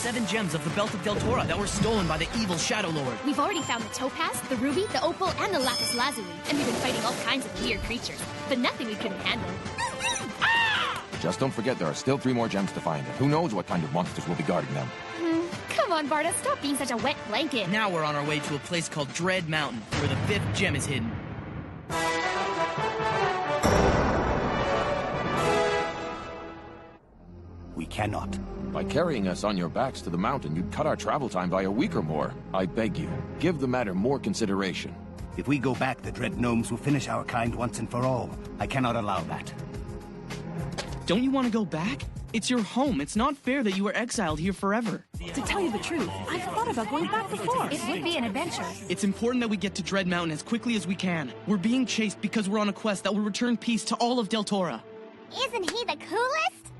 7 gems of the Belt of Deltora that were stolen by the evil Shadow Lord. We've already found the topaz, the ruby, the opal, and the lapis lazuli, and we've been fighting all kinds of weird creatures, but nothing we couldn't handle. Just don't forget there are still 3 more gems to find, and who knows what kind of monsters will be guarding them. Come on, Barda, stop being such a wet blanket. Now we're on our way to a place called Dread Mountain, where the 5th gem is hidden. We cannot. By carrying us on your backs to the mountain, you'd cut our travel time by a week or more. I beg you, give the matter more consideration. If we go back, the Dread Gnomes will finish our kind once and for all. I cannot allow that. Don't you want to go back? It's your home. It's not fair that you were exiled here forever. To tell you the truth, I've thought about going back before. It would be an adventure. It's important that we get to Dread Mountain as quickly as we can. We're being chased because we're on a quest that will return peace to all of Deltora. Isn't he the coolest?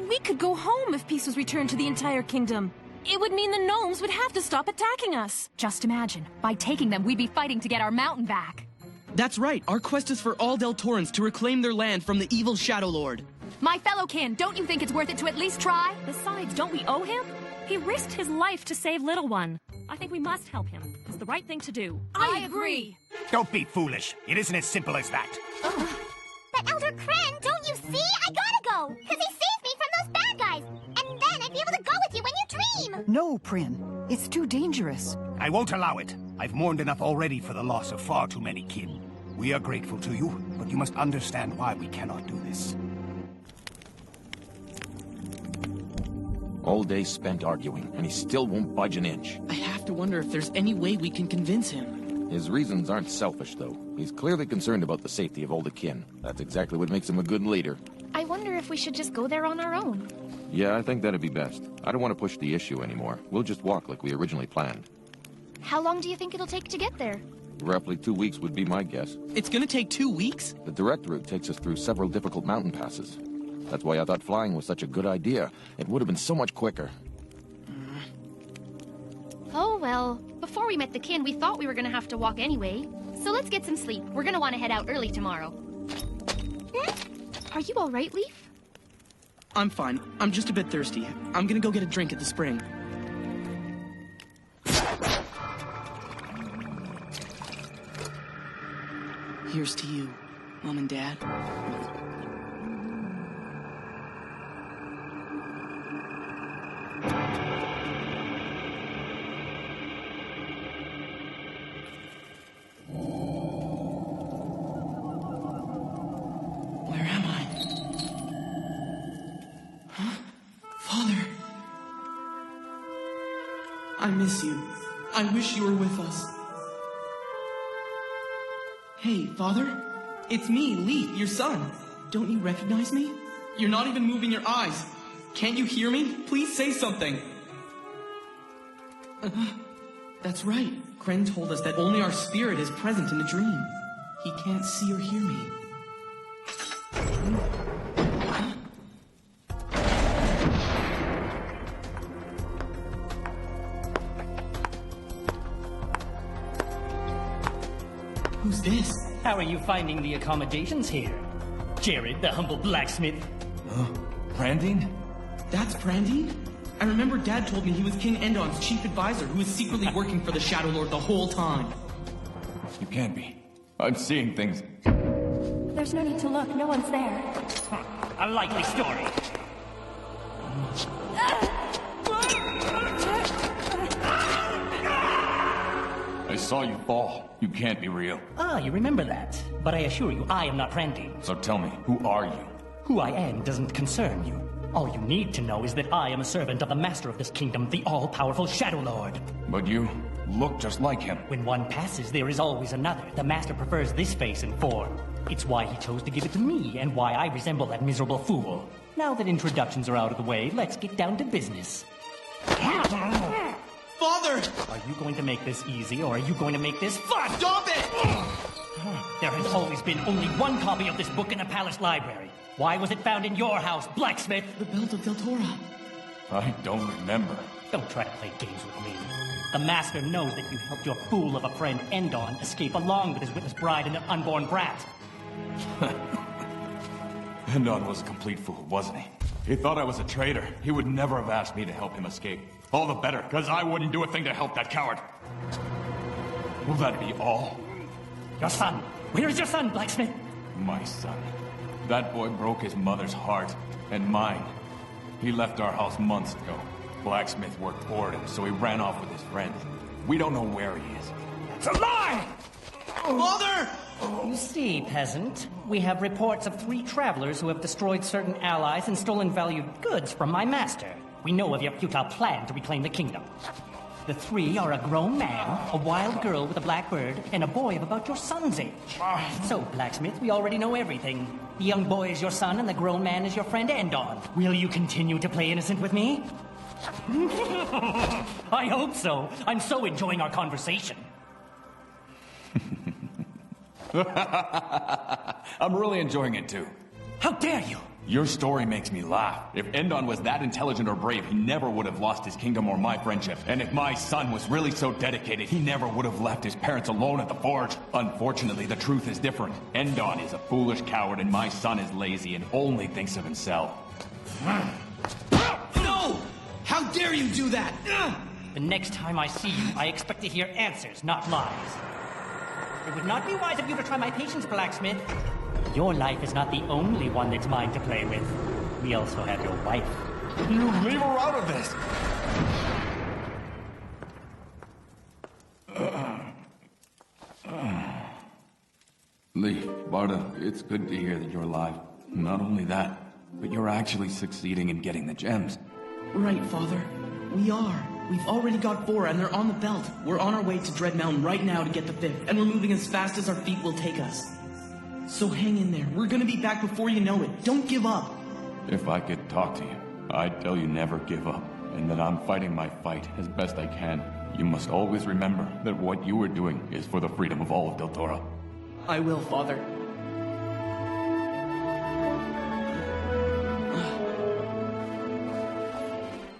We could go home if peace was returned to the entire kingdom. It would mean the gnomes would have to stop attacking us. Just imagine, by taking them, we'd be fighting to get our mountain back. That's right. Our quest is for all Deltorans to reclaim their land from the evil Shadow Lord. My fellow kin, don't you think it's worth it to at least try? Besides, don't we owe him? He risked his life to save Little One. I think we must help him. It's the right thing to do. I agree. Don't be foolish. It isn't as simple as that. But Elder Kren, don't you see? I gotta go! Because he saved me from those bad guys! And then I'd be able to go with you when you dream! No, Prin. It's too dangerous. I won't allow it. I've mourned enough already for the loss of far too many kin. We are grateful to you, but you must understand why we cannot do this. All day spent arguing, and he still won't budge an inch. I have to wonder if there's any way we can convince him. His reasons aren't selfish, though. He's clearly concerned about the safety of all the kin. That's exactly what makes him a good leader. I wonder if we should just go there on our own. Yeah, I think that'd be best. I don't want to push the issue anymore. We'll just walk like we originally planned. How long do you think it'll take to get there? Roughly 2 weeks would be my guess. It's gonna take 2 weeks? The direct route takes us through several difficult mountain passes. That's why I thought flying was such a good idea. It would have been so much quicker. Oh, well. Before we met the kin, we thought we were gonna have to walk anyway. So let's get some sleep. We're gonna want to head out early tomorrow. Are you all right, Leaf? I'm fine. I'm just a bit thirsty. I'm gonna go get a drink at the spring. Here's to you, Mom and Dad. Where am I? Huh? Father! I miss you. I wish you were with us. Hey, Father? It's me, Leaf, your son. Don't you recognize me? You're not even moving your eyes. Can't you hear me? Please say something. That's right. Kren told us that only our spirit is present in a dream. He can't see or hear me. Who's this? How are you finding the accommodations here? Jared, the humble blacksmith. Brandine? That's Brandine? I remember Dad told me he was King Endon's chief advisor who was secretly working for the Shadow Lord the whole time. You can't be. I'm seeing things. There's no need to look. No one's there. A likely story. I saw you fall. You can't be real. Ah, you remember that. But I assure you, I am not Brandine. So tell me, who are you? Who I am doesn't concern you. All you need to know is that I am a servant of the master of this kingdom, the all-powerful Shadow Lord. But you look just like him. When one passes, there is always another. The master prefers this face and form. It's why he chose to give it to me, and why I resemble that miserable fool. Now that introductions are out of the way, let's get down to business. Father! Are you going to make this easy, or are you going to make this fun? Stop it! There has always been only one copy of this book in the palace library. Why was it found in your house, blacksmith? The Belt of Deltora. I don't remember. Don't try to play games with me. The master knows that you helped your fool of a friend Endon escape along with his witless bride and an unborn brat. Endon was a complete fool, wasn't he? He thought I was a traitor. He would never have asked me to help him escape. All the better, because I wouldn't do a thing to help that coward. Will that be all? Your son. Where is your son, Blacksmith? My son. That boy broke his mother's heart, and mine. He left our house months ago. Blacksmith worked for him, so he ran off with his friends. We don't know where he is. It's a lie! Father! You see, peasant, we have reports of 3 travelers who have destroyed certain allies and stolen valued goods from my master. We know of your futile plan to reclaim the kingdom. The 3 are a grown man, a wild girl with a black bird, and a boy of about your son's age. So, Blacksmith, we already know everything. The young boy is your son, and the grown man is your friend Endon. Will you continue to play innocent with me? I hope so. I'm so enjoying our conversation. I'm really enjoying it too. How dare you! Your story makes me laugh. If Endon was that intelligent or brave, he never would have lost his kingdom or my friendship. And if my son was really so dedicated, he never would have left his parents alone at the forge. Unfortunately, the truth is different. Endon is a foolish coward, and my son is lazy and only thinks of himself. No! How dare you do that? The next time I see you, I expect to hear answers, not lies. It would not be wise of you to try my patience, Blacksmith. Your life is not the only one that's mine to play with. We also have your wife. You leave her out of this! Lee, Barda, it's good to hear that you're alive. Not only that, but you're actually succeeding in getting the gems. Right, Father. We are. We've already got 4, and they're on the belt. We're on our way to Dread Mountain right now to get the 5th, and we're moving as fast as our feet will take us. So hang in there. We're gonna be back before you know it. Don't give up. If I could talk to you, I'd tell you never give up, and that I'm fighting my fight as best I can. You must always remember that what you are doing is for the freedom of all of Del Toro. I will, Father.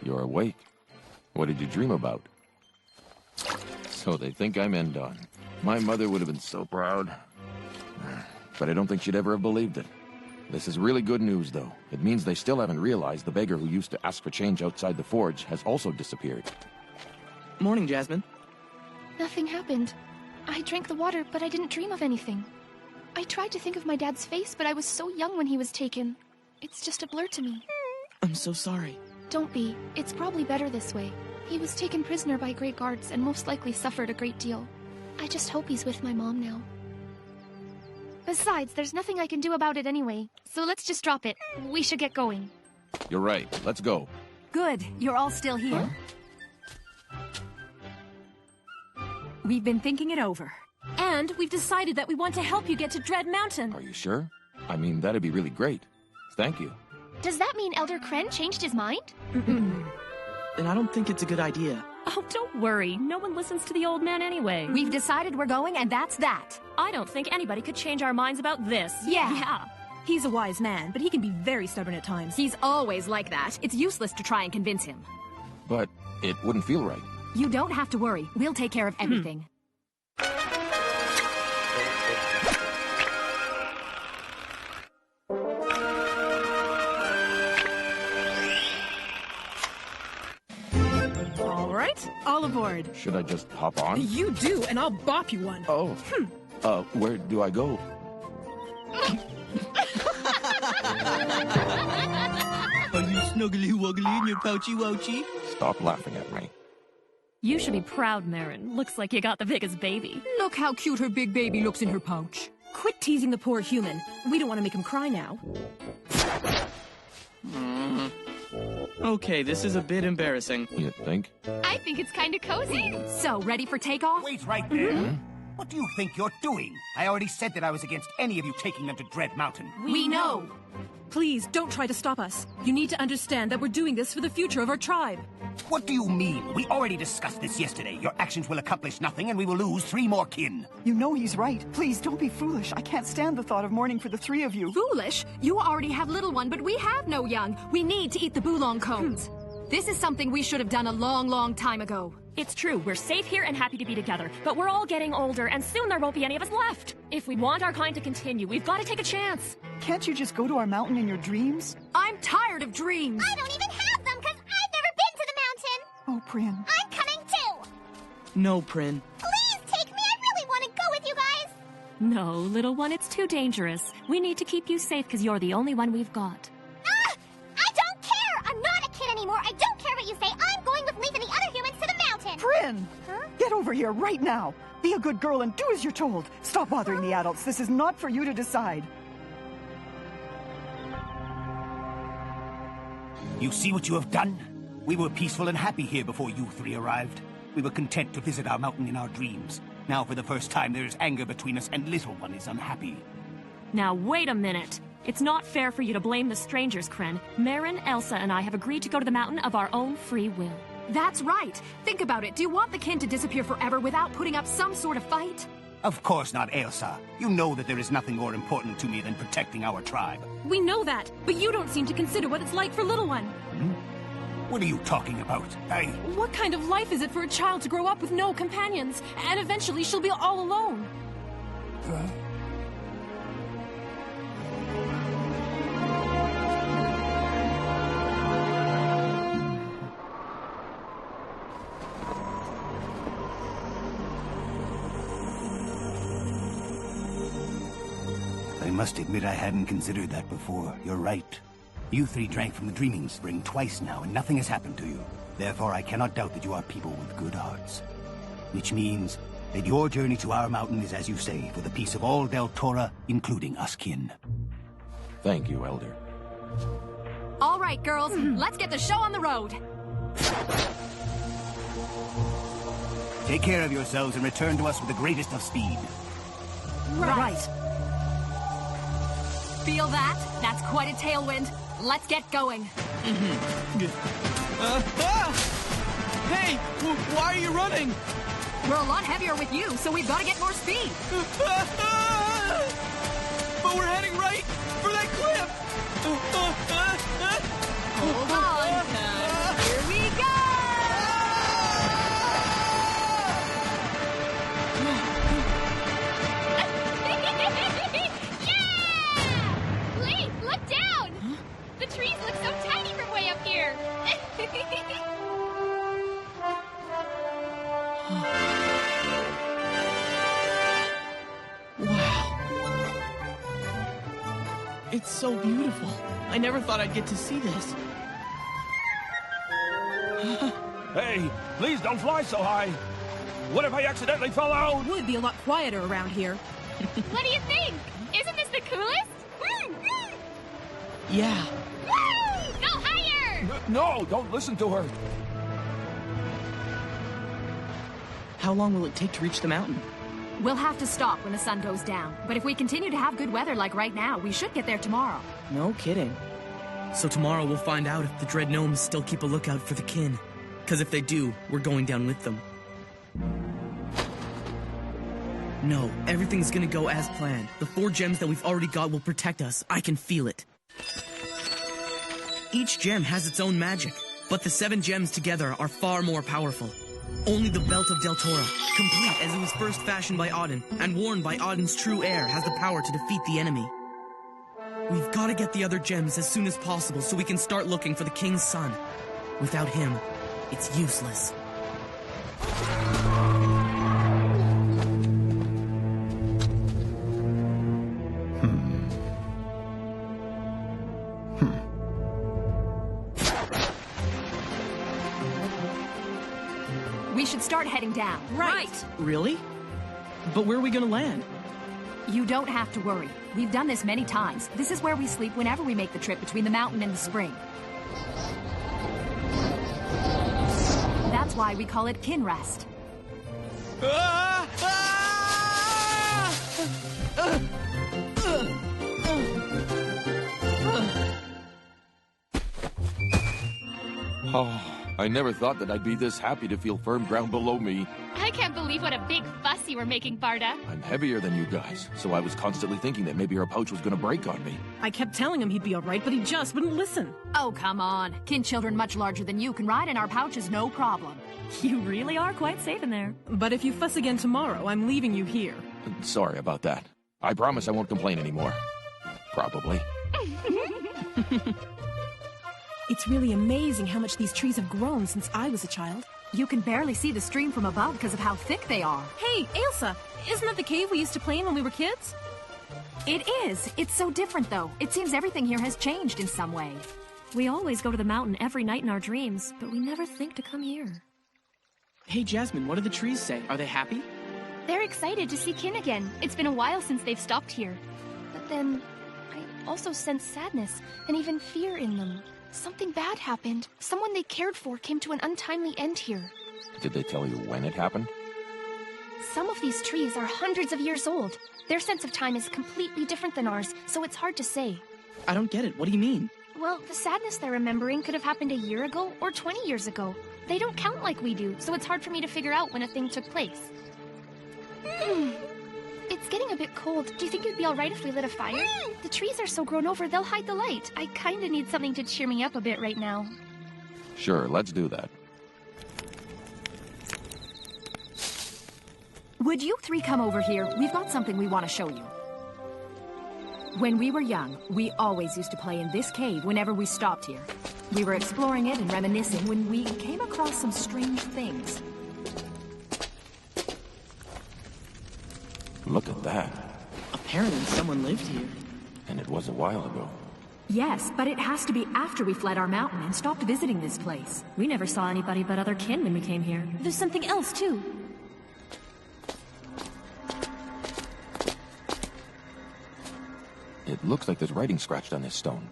You're awake. What did you dream about? So they think I'm Endon. My mother would have been so proud. But I don't think she'd ever have believed it. This is really good news, though. It means they still haven't realized the beggar who used to ask for change outside the forge has also disappeared. Morning, Jasmine. Nothing happened. I drank the water, but I didn't dream of anything. I tried to think of my dad's face, but I was so young when he was taken. It's just a blur to me. I'm so sorry. Don't be. It's probably better this way. He was taken prisoner by great guards and most likely suffered a great deal. I just hope he's with my mom now. Besides, there's nothing I can do about it anyway, so let's just drop it. We should get going. You're right. Let's go. Good. You're all still here. We've been thinking it over. And we've decided that we want to help you get to Dread Mountain. Are you sure? I mean, that'd be really great. Thank you. Does that mean Elder Kren changed his mind? Then I don't think it's a good idea. Oh, don't worry. No one listens to the old man anyway. We've decided we're going, and that's that. I don't think anybody could change our minds about this. Yeah. He's a wise man, but he can be very stubborn at times. He's always like that. It's useless to try and convince him. But it wouldn't feel right. You don't have to worry. We'll take care of everything. All aboard. Should I just hop on? You do, and I'll bop you one. Oh. Where do I go? Are you snuggly-wuggly in your pouchy-wouchy? Stop laughing at me. You should be proud, Marin. Looks like you got the biggest baby. Look how cute her big baby looks in her pouch. Quit teasing the poor human. We don't want to make him cry now. Okay, this is a bit embarrassing. You think? I think it's kind of cozy. So, ready for takeoff? Wait right there. What do you think you're doing? I already said that I was against any of you taking them to Dread Mountain. We know. Please, don't try to stop us. You need to understand that we're doing this for the future of our tribe. What do you mean? We already discussed this yesterday. Your actions will accomplish nothing, and we will lose 3 more kin. You know he's right. Please, don't be foolish. I can't stand the thought of mourning for the 3 of you. Foolish? You already have little one, but we have no young. We need to eat the Boulong cones. This is something we should have done a long, long time ago. It's true, we're safe here and happy to be together, but we're all getting older, and soon there won't be any of us left. If we want our kind to continue, we've got to take a chance. Can't you just go to our mountain in your dreams? I'm tired of dreams! I don't even have them because I've never been to the mountain! Oh, Prin. I'm coming too! No, Prin. Please take me! I really want to go with you guys! No, little one, it's too dangerous. We need to keep you safe because you're the only one we've got. Ah! I don't care! I'm not a kid anymore! I don't care what you say! I'm going with Leaf and the other humans to the mountain! Prin! Huh? Get over here right now! Be a good girl and do as you're told. Stop bothering the adults. This is not for you to decide. You see what you have done? We were peaceful and happy here before you three arrived. We were content to visit our mountain in our dreams. Now for the first time there is anger between us and little one is unhappy. Now, wait a minute. It's not fair for you to blame the strangers, Kren. Marin, Elsa, and I have agreed to go to the mountain of our own free will. That's right! Think about it. Do you want the kin to disappear forever without putting up some sort of fight? Of course not, Elsa. You know that there is nothing more important to me than protecting our tribe. We know that, but you don't seem to consider what it's like for little one. What are you talking about? What kind of life is it for a child to grow up with no companions, and eventually she'll be all alone? I must admit I hadn't considered that before. You're right. You three drank from the Dreaming Spring twice now, and nothing has happened to you. Therefore, I cannot doubt that you are people with good hearts. Which means that your journey to our mountain is, as you say, for the peace of all Deltora, including us kin. Thank you, Elder. All right, girls, let's get the show on the road. Take care of yourselves and return to us with the greatest of speed. Right. Feel that? That's quite a tailwind. Let's get going. Hey! Why are you running? We're a lot heavier with you, so we've got to get more speed. But we're heading right for that cliff! Hold on. Here we go! Yeah! Leaf, look down! Huh? The trees look so tiny from way up here. Wow. It's so beautiful. I never thought I'd get to see this. Hey, please don't fly so high. What if I accidentally fell out? It would be a lot quieter around here. What do you think? Isn't this the coolest? Yeah. Go higher! No, don't listen to her. How long will it take to reach the mountain? We'll have to stop when the sun goes down. But if we continue to have good weather like right now, we should get there tomorrow. No kidding. So tomorrow we'll find out if the Dread Gnomes still keep a lookout for the kin. Because if they do, we're going down with them. No, everything's gonna go as planned. The 4 gems that we've already got will protect us. I can feel it. Each gem has its own magic, but the 7 gems together are far more powerful. Only the Belt of Deltora, complete as it was first fashioned by Auden, and worn by Auden's true heir, has the power to defeat the enemy. We've got to get the other gems as soon as possible so we can start looking for the King's son. Without him, it's useless. We should start heading down. Right. Really? But where are we gonna land? You don't have to worry. We've done this many times. This is where we sleep whenever we make the trip between the mountain and the spring. That's why we call it kin rest. Oh, I never thought that I'd be this happy to feel firm ground below me. I can't believe what a big fuss you were making, Barda. I'm heavier than you guys, so I was constantly thinking that maybe our pouch was gonna break on me. I kept telling him he'd be all right, but he just wouldn't listen. Oh, come on. Kin children much larger than you can ride in our pouches, no problem. You really are quite safe in there. But if you fuss again tomorrow, I'm leaving you here. Sorry about that. I promise I won't complain anymore. Probably. It's really amazing how much these trees have grown since I was a child. You can barely see the stream from above because of how thick they are. Hey, Ailsa, isn't that the cave we used to play in when we were kids? It is. It's so different, though. It seems everything here has changed in some way. We always go to the mountain every night in our dreams, but we never think to come here. Hey, Jasmine, what do the trees say? Are they happy? They're excited to see Kin again. It's been a while since they've stopped here. But then, I also sense sadness and even fear in them. Something bad happened. Someone they cared for came to an untimely end here. Did they tell you when it happened? Some of these trees are hundreds of years old. Their sense of time is completely different than ours, so it's hard to say. I don't get it. What do you mean? Well, the sadness they're remembering could have happened a year ago or 20 years ago. They don't count like we do, so it's hard for me to figure out when a thing took place. It's getting a bit cold. Do you think it'd be alright if we lit a fire? The trees are so grown over, they'll hide the light. I kinda need something to cheer me up a bit right now. Sure, let's do that. Would you three come over here? We've got something we want to show you. When we were young, we always used to play in this cave whenever we stopped here. We were exploring it and reminiscing when we came across some strange things. Look at that. Apparently someone lived here. And it was a while ago. Yes, but it has to be after we fled our mountain and stopped visiting this place. We never saw anybody but other kin when we came here. There's something else, too. It looks like there's writing scratched on this stone.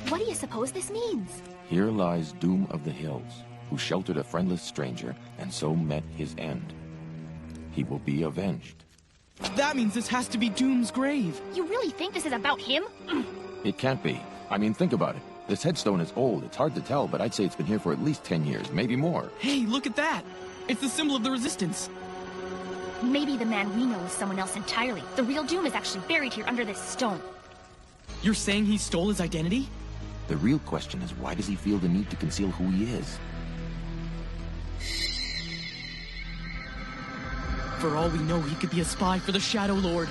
What do you suppose this means? Here lies Doom of the Hills, who sheltered a friendless stranger and so met his end. He will be avenged. That means this has to be Doom's grave. You really think this is about him? It can't be. I mean, think about it. This headstone is old. It's hard to tell, but I'd say it's been here for at least 10 years, maybe more. Hey, look at that! It's the symbol of the Resistance. Maybe the man we know is someone else entirely. The real Doom is actually buried here under this stone. You're saying he stole his identity? The real question is, why does he feel the need to conceal who he is? For all we know, he could be a spy for the Shadow Lord.